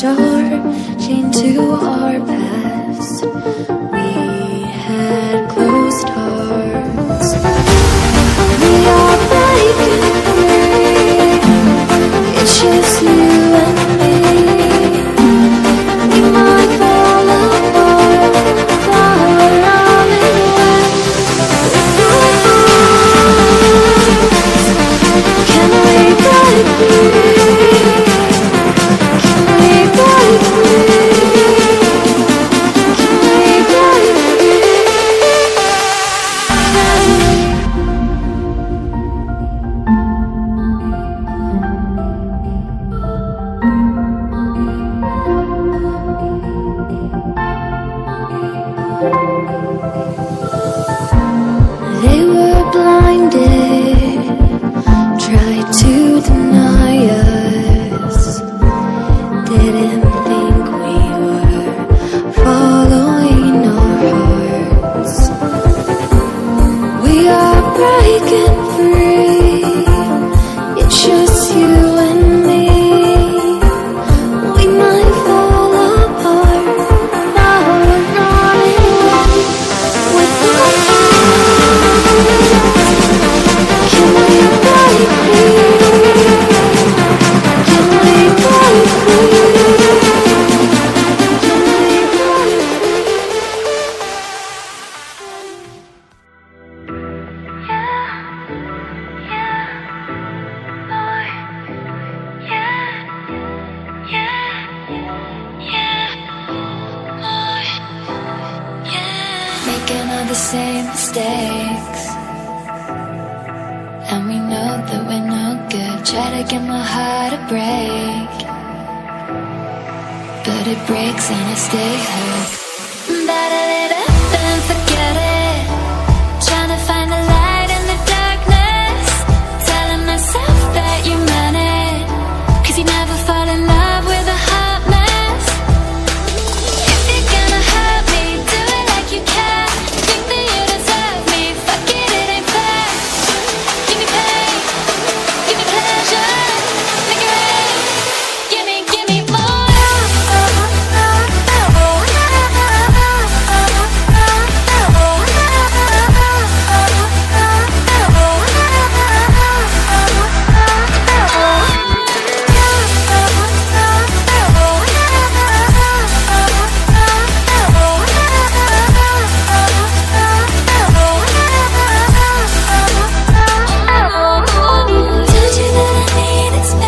star chained to our past. We had closed hearts. We are breaking free. It's just you and me. We might fall apart, flower running away with your arms. Can we break free? Can we break free? Can we break free? They were blinded, tried to deny us, didn't think we were following our hearts. We are breaking free. It's just you and me. We might fall apart, now we're running away with our hearts. Can we break free? Can we break free? Can we break Making all the same mistakes, and we know that we're no good. Try to get my heart to break, but it breaks and I stay hurt.